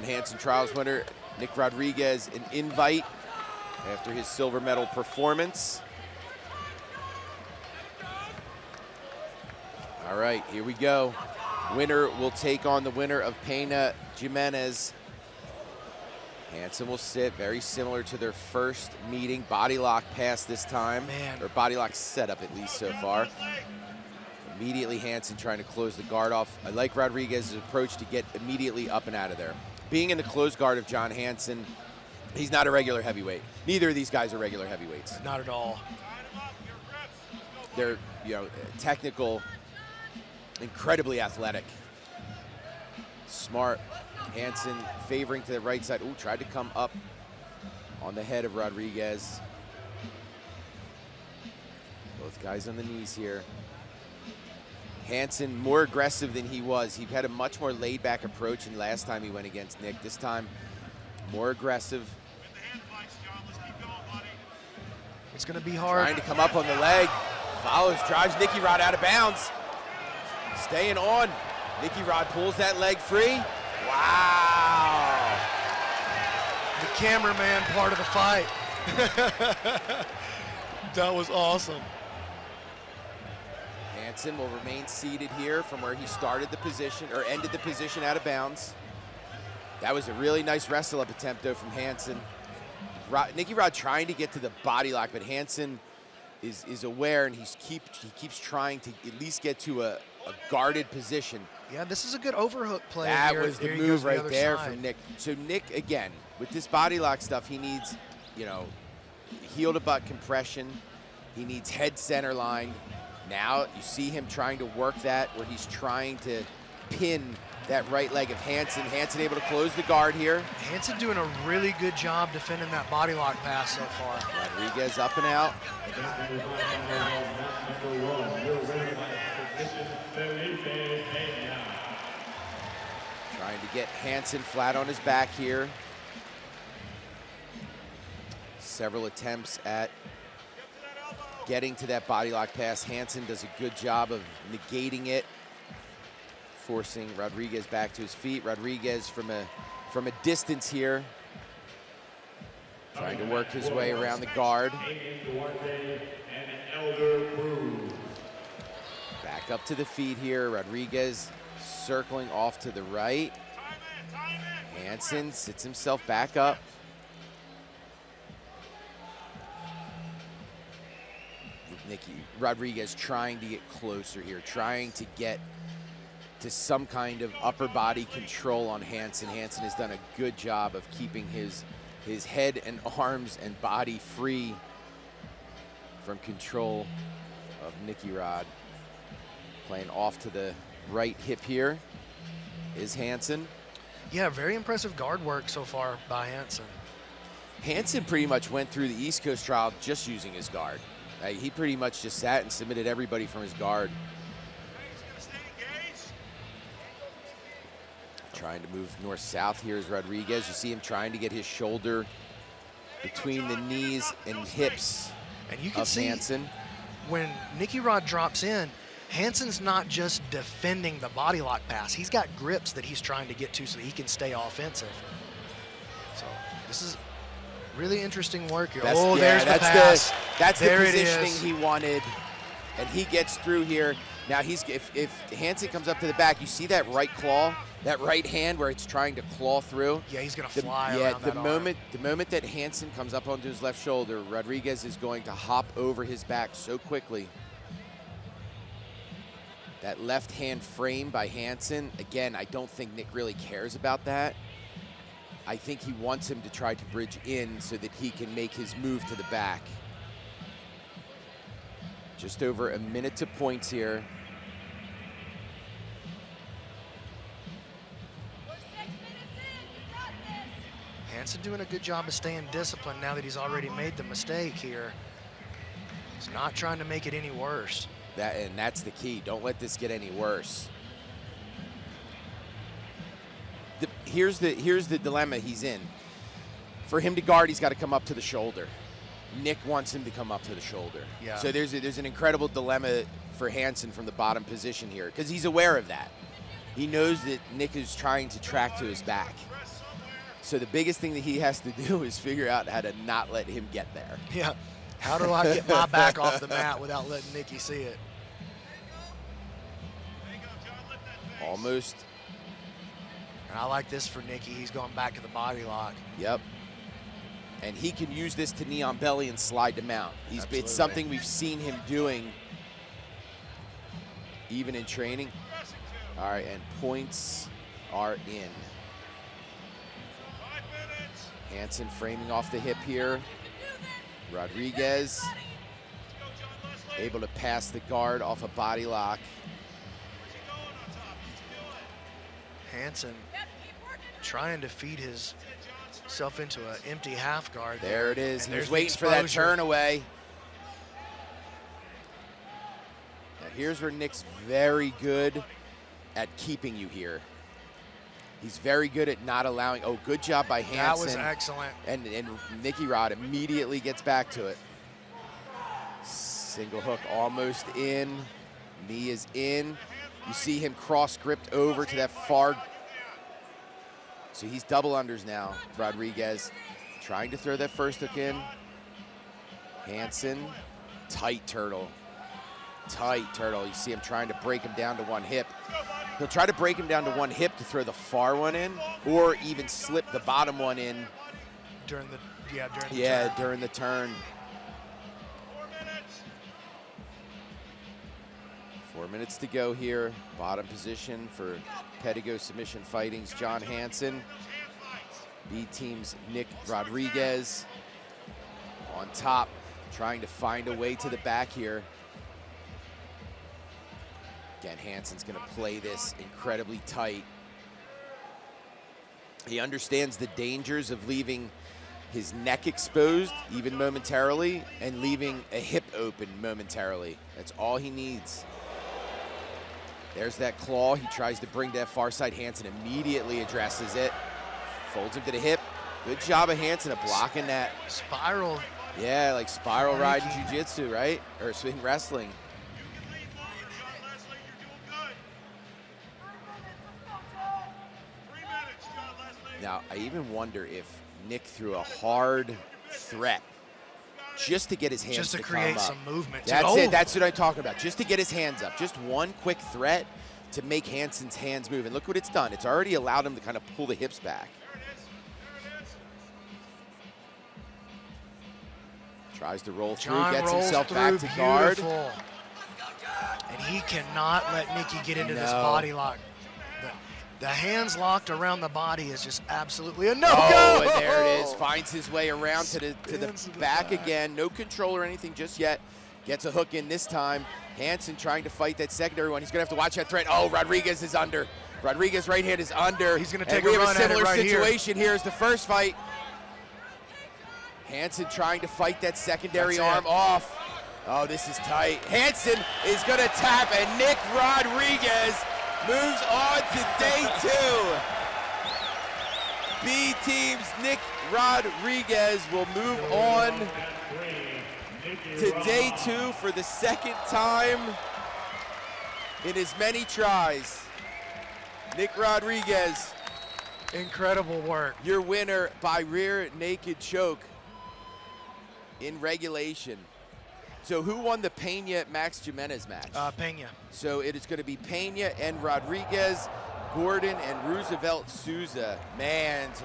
Hansen Trials winner, Nick Rodriguez, an invite after his silver medal performance. All right, here we go. Winner will take on the winner of Pena Jimenez. Hansen will sit, very similar to their first meeting. Body lock pass this time, or body lock setup at least so far. Immediately Hansen trying to close the guard off. I like Rodriguez's approach to get immediately up and out of there. Being in the closed guard of John Hansen, he's not a regular heavyweight. Neither of these guys are regular heavyweights. Not at all. They're, technical, incredibly athletic. Smart. Hansen favoring to the right side. Ooh, tried to come up on the head of Rodriguez. Both guys on the knees here. Hansen more aggressive than he was. He had a much more laid-back approach than last time he went against Nick. This time, more aggressive. It's going to be hard. Trying to come up on the leg. Follows, drives Nicky Rod out of bounds. Staying on. Nicky Rod pulls that leg free. Wow. The cameraman part of the fight. That was awesome. Hansen will remain seated here from where he started the position, or ended the position out of bounds. That was a really nice wrestle-up attempt, though, from Hansen. Nicky Rod trying to get to the body lock, but Hansen is aware, and he keeps trying to at least get to a guarded position. Yeah, this is a good overhook play. That here. was the move right there from Nick. So Nick, again, with this body lock stuff, he needs, heel to butt compression. He needs head center line. Now you see him trying to work that, where he's trying to pin that right leg of Hansen. Hansen able to close the guard here. Hansen doing a really good job defending that body lock pass so far. Rodriguez up and out. Trying to get Hansen flat on his back here. Several attempts at getting to that body lock pass. Hansen does a good job of negating it, forcing Rodriguez back to his feet. Rodriguez from a distance here, trying to work his way around the guard. Back up to the feet here. Rodriguez circling off to the right. Hansen sits himself back up. Rodriguez trying to get closer here, trying to get to some kind of upper body control on Hansen. Hansen has done a good job of keeping his head and arms and body free from control of Nicky Rod. Playing off to the right hip here is Hansen. Yeah, very impressive guard work so far by Hansen. Hansen pretty much went through the East Coast trial just using his guard. He pretty much just sat and submitted everybody from his guard. Trying to move north-south here is Rodriguez. You see him trying to get his shoulder between the knees and hips and you can of see Hansen. When Nicky Rod drops in, Hansen's not just defending the body lock pass. He's got grips that he's trying to get to so that he can stay offensive. So this is really interesting work here. There's the pass. That's the positioning he wanted, and he gets through here. Now if Hansen comes up to the back, you see that right claw, that right hand where it's trying to claw through. Yeah, he's gonna fly around that arm. The moment that Hansen comes up onto his left shoulder, Rodriguez is going to hop over his back so quickly. That left hand frame by Hansen, again, I don't think Nick really cares about that. I think he wants him to try to bridge in so that he can make his move to the back. Just over a minute to points here. Hansen doing a good job of staying disciplined now that he's already made the mistake here. He's not trying to make it any worse. And that's the key. Don't let this get any worse. Here's the dilemma he's in. For him to guard, he's got to come up to the shoulder. Nick wants him to come up to the shoulder. Yeah. So there's an incredible dilemma for Hansen from the bottom position here, because he's aware of that. He knows that Nick is trying to track to his back. So the biggest thing that he has to do is figure out how to not let him get there. Yeah. How do I get my back off the mat without letting Nicky see it? Almost. And I like this for Nicky. He's going back to the body lock. Yep. And he can use this to knee on belly and slide to mount. It's something we've seen him doing even in training. All right, and points are in. Hansen framing off the hip here. Rodriguez able to pass the guard off a body lock. Hansen trying to feed himself into an empty half guard. There it is. And He was there's waiting for that turn away. Now here's where Nick's very good at keeping you here. He's very good at not allowing. Oh, good job by Hansen. That was excellent. And Nicky Rod immediately gets back to it. Single hook almost in. Knee is in. You see him cross-gripped over to that far. So he's double unders now, Rodriguez. Trying to throw that first hook in. Hansen, tight turtle. Tight turtle. You see him trying to break him down to one hip. He'll try to break him down to one hip to throw the far one in, or even slip the bottom one in. During the turn. During the turn. 4 minutes to go here. Bottom position for Pedigo Submission Fighting's John Hansen. B team's Nick Rodriguez on top, trying to find a way to the back here. Again, Hansen's gonna play this incredibly tight. He understands the dangers of leaving his neck exposed, even momentarily, and leaving a hip open momentarily. That's all he needs. There's that claw. He tries to bring that far side. Hansen immediately addresses it. Folds him to the hip. Good job of Hansen of blocking that. Spiral. Yeah, like spiral ride in jiu-jitsu, right? Or in wrestling. Now, I even wonder if Nick threw a hard threat just to get his hands to come up. Just to create some movement. That's it. That's what I'm talking about. Just to get his hands up. Just one quick threat to make Hansen's hands move. And look what it's done. It's already allowed him to kind of pull the hips back. Tries to roll through, gets himself back to guard. And he cannot let Nicky get into this body lock. The hands locked around the body is just absolutely a no-go. Oh, and there it is. Finds his way around to the back again. No control or anything just yet. Gets a hook in this time. Hansen trying to fight that secondary one. He's going to have to watch that threat. Oh, Rodriguez is under. Rodriguez right hand is under. He's going to take a run at it right here. We have a similar situation here as the first fight. Hansen trying to fight that secondary arm off. Oh, this is tight. Hansen is going to tap, and Nick Rodriguez moves on to day 2. B team's Nick Rodriguez will move on to day 2 for the second time in as many tries. Nick Rodriguez. Incredible work. Your winner by rear naked choke in regulation. So who won the Pena-Max Jimenez match? Pena. So it is going to be Pena and Rodriguez, Gordon and Roosevelt Souza. Man, some